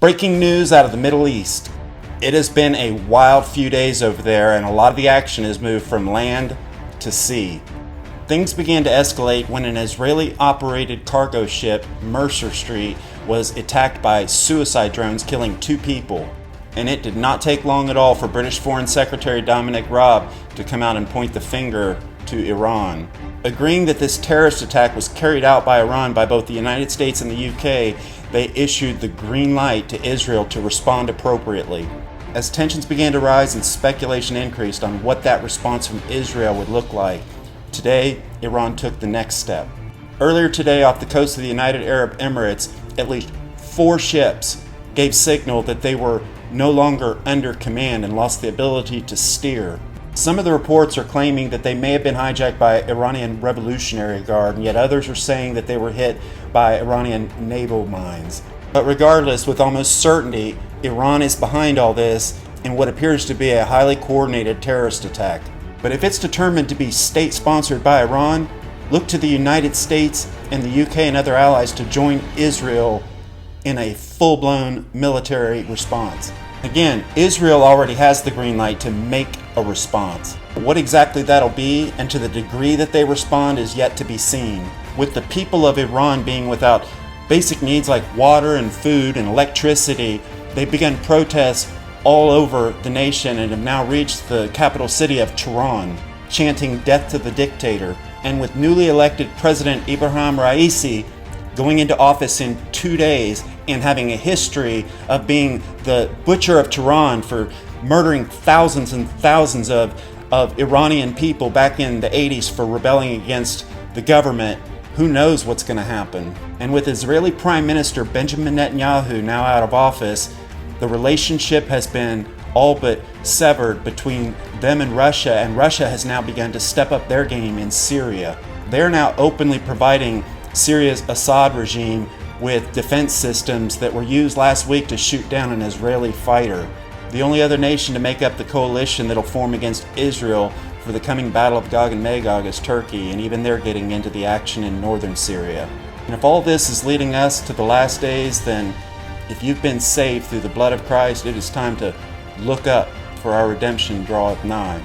Breaking news out of the Middle East. It has been a wild few days over there, and a lot of the action has moved from land to sea. Things began to escalate when an Israeli-operated cargo ship, Mercer Street, was attacked by suicide drones, killing 2 people. And it did not take long at all for British Foreign Secretary Dominic Raab to come out and point the finger to Iran. Agreeing that this terrorist attack was carried out by Iran by both the United States and the UK, they issued the green light to Israel to respond appropriately. As tensions began to rise and speculation increased on what that response from Israel would look like, today Iran took the next step. Earlier today, off the coast of the United Arab Emirates, at least 4 ships gave signal that they were no longer under command and lost the ability to steer. Some of the reports are claiming that they may have been hijacked by Iranian Revolutionary Guard, and yet others are saying that they were hit by Iranian naval mines. But regardless, with almost certainty, Iran is behind all this in what appears to be a highly coordinated terrorist attack. But if it's determined to be state-sponsored by Iran, look to the United States and the UK and other allies to join Israel in a full-blown military response. Again, Israel already has the green light to make a response. What exactly that'll be and to the degree that they respond is yet to be seen. With the people of Iran being without basic needs like water and food and electricity, they've begun protests all over the nation and have now reached the capital city of Tehran, chanting "Death to the dictator." And with newly elected President Ibrahim Raisi going into office in 2 days and having a history of being the butcher of Tehran for murdering thousands and thousands of Iranian people back in the 80s for rebelling against the government, who knows what's going to happen. And with Israeli Prime Minister Benjamin Netanyahu now out of office, the relationship has been all but severed between them and Russia has now begun to step up their game in Syria. They're now openly providing Syria's Assad regime with defense systems that were used last week to shoot down an Israeli fighter. The only other nation to make up the coalition that'll form against Israel for the coming battle of Gog and Magog is Turkey, and even they're getting into the action in northern Syria. And if all this is leading us to the last days, then if you've been saved through the blood of Christ, it is time to look up, for our redemption draweth nigh.